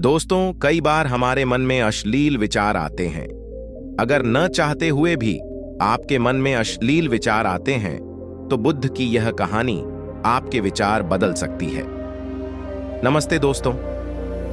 दोस्तों, कई बार हमारे मन में अश्लील विचार आते हैं। अगर न चाहते हुए भी आपके मन में अश्लील विचार आते हैं तो बुद्ध की यह कहानी आपके विचार बदल सकती है। नमस्ते दोस्तों,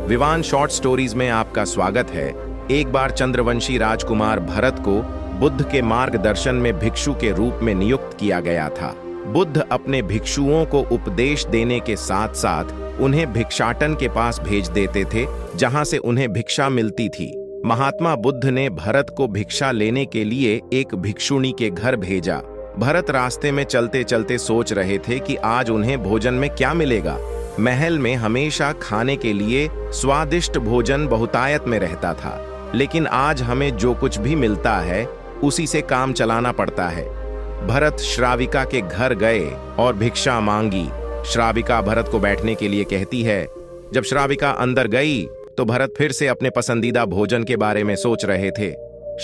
विवान शॉर्ट स्टोरीज में आपका स्वागत है। एक बार चंद्रवंशी राजकुमार भरत को बुद्ध के मार्गदर्शन में भिक्षु के रूप में नियुक्त किया गया था। बुद्ध अपने भिक्षुओं को उपदेश देने के साथ साथ उन्हें भिक्षाटन के पास भेज देते थे, जहां से उन्हें भिक्षा मिलती थी। महात्मा बुद्ध ने भरत को भिक्षा लेने के लिए एक भिक्षुणी के घर भेजा। भरत रास्ते में चलते चलते सोच रहे थे कि आज उन्हें भोजन में क्या मिलेगा। महल में हमेशा खाने के लिए स्वादिष्ट भोजन बहुतायत में रहता था, लेकिन आज हमें जो कुछ भी मिलता है उसी से काम चलाना पड़ता है। भरत श्राविका के घर गए और भिक्षा मांगी। श्राविका भरत को बैठने के लिए कहती है। जब श्राविका अंदर गई तो भरत फिर से अपने पसंदीदा भोजन के बारे में सोच रहे थे।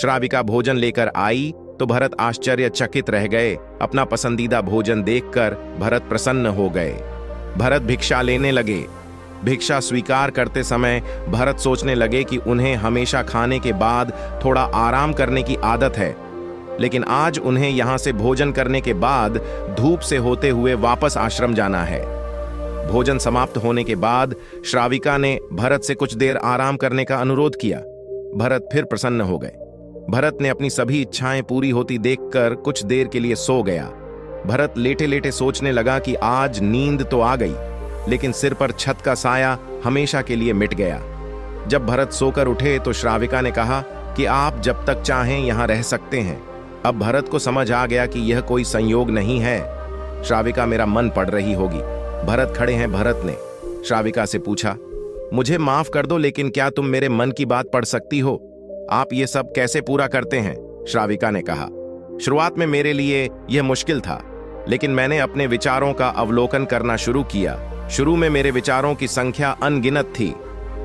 श्राविका भोजन लेकर आई तो भरत आश्चर्यचकित रह गए। अपना पसंदीदा भोजन देखकर भरत प्रसन्न हो गए। भरत भिक्षा लेने लगे। भिक्षा स्वीकार करते समय भरत सोचने लगे कि उन्हें हमेशा खाने के बाद थोड़ा आराम करने की आदत है, लेकिन आज उन्हें यहां से भोजन करने के बाद धूप से होते हुए वापस आश्रम जाना है। भोजन समाप्त होने के बाद श्राविका ने भरत से कुछ देर आराम करने का अनुरोध किया। भरत फिर प्रसन्न हो गए। भरत ने अपनी सभी इच्छाएं पूरी होती देखकर कुछ देर के लिए सो गया। भरत लेटे लेटे सोचने लगा कि आज नींद तो आ गई, लेकिन सिर पर छत का साया हमेशा के लिए मिट गया। जब भरत सोकर उठे तो श्राविका ने कहा कि आप जब तक चाहें यहां रह सकते हैं। अब भरत को समझ आ गया कि यह कोई संयोग नहीं है। श्राविका मेरा मन पढ़ रही होगी। भरत खड़े हैं। भरत ने श्राविका से पूछा, मुझे माफ कर दो, लेकिन क्या तुम मेरे मन की बात पढ़ सकती हो? आप ये सब कैसे पूरा करते हैं? श्राविका ने कहा, शुरुआत में मेरे लिए यह मुश्किल था, लेकिन मैंने अपने विचारों का अवलोकन करना शुरू किया। शुरू में मेरे विचारों की संख्या अनगिनत थी,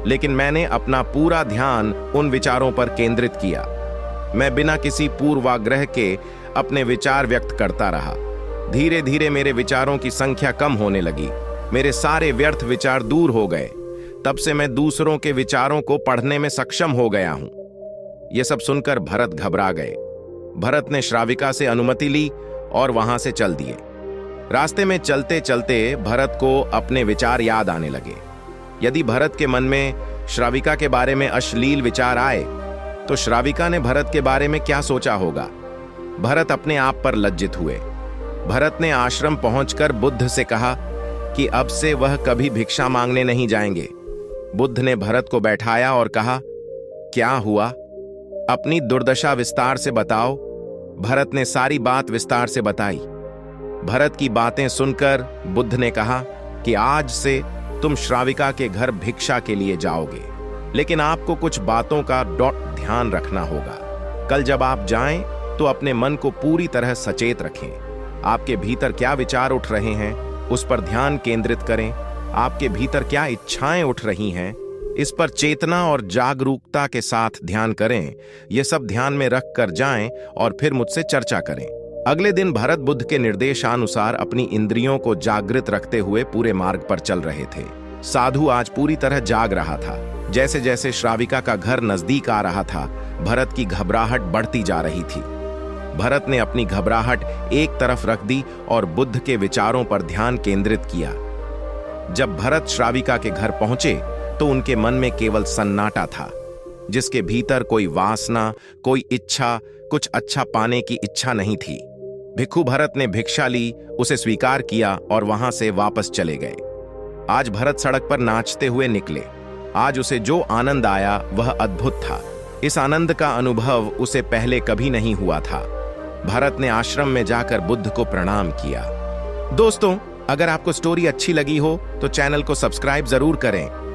लेकिन मैंने अपना पूरा ध्यान उन विचारों पर केंद्रित किया। मैं बिना किसी पूर्वाग्रह के अपने विचार व्यक्त करता रहा। धीरे धीरे मेरे विचारों की संख्या कम होने लगी। मेरे सारे व्यर्थ विचार दूर हो गए। तब से मैं दूसरों के विचारों को पढ़ने में सक्षम हो गया हूं। यह सब सुनकर भरत घबरा गए। भरत ने श्राविका से अनुमति ली और वहां से चल दिए। रास्ते में चलते चलते भरत को अपने विचार याद आने लगे। यदि भरत के मन में श्राविका के बारे में अश्लील विचार आए तो श्राविका ने भरत के बारे में क्या सोचा होगा? भरत अपने आप पर लज्जित हुए। भरत ने आश्रम पहुंचकर बुद्ध से कहा कि अब से वह कभी भिक्षा मांगने नहीं जाएंगे। बुद्ध ने भरत को बैठाया और कहा, क्या हुआ? अपनी दुर्दशा विस्तार से बताओ। भरत ने सारी बात विस्तार से बताई। भरत की बातें सुनकर बुद्ध ने कहा कि आज से तुम श्राविका के घर भिक्षा के लिए जाओगे, लेकिन आपको कुछ बातों का ध्यान रखना होगा। कल जब आप जाएं तो अपने मन को पूरी तरह सचेत रखें। आपके भीतर क्या विचार उठ रहे हैं उस पर ध्यान केंद्रित करें। आपके भीतर क्या इच्छाएं उठ रही हैं इस पर चेतना और जागरूकता के साथ ध्यान करें। यह सब ध्यान में रख कर जाएं और फिर मुझसे चर्चा करें। अगले दिन भरत बुद्ध के निर्देशानुसार अपनी इंद्रियों को जागृत रखते हुए पूरे मार्ग पर चल रहे थे। साधु आज पूरी तरह जाग रहा था। जैसे जैसे श्राविका का घर नजदीक आ रहा था, भरत की घबराहट बढ़ती जा रही थी। भरत ने अपनी घबराहट एक तरफ रख दी और बुद्ध के विचारों पर ध्यान केंद्रित किया। जब भरत श्राविका के घर पहुंचे तो उनके मन में केवल सन्नाटा था, जिसके भीतर कोई वासना, कोई इच्छा, कुछ अच्छा पाने की इच्छा नहीं थी। भिक्षु भरत ने भिक्षा ली, उसे स्वीकार किया और वहां से वापस चले गए। आज भरत सड़क पर नाचते हुए निकले। आज उसे जो आनंद आया वह अद्भुत था। इस आनंद का अनुभव उसे पहले कभी नहीं हुआ था। भरत ने आश्रम में जाकर बुद्ध को प्रणाम किया। दोस्तों, अगर आपको स्टोरी अच्छी लगी हो तो चैनल को सब्सक्राइब जरूर करें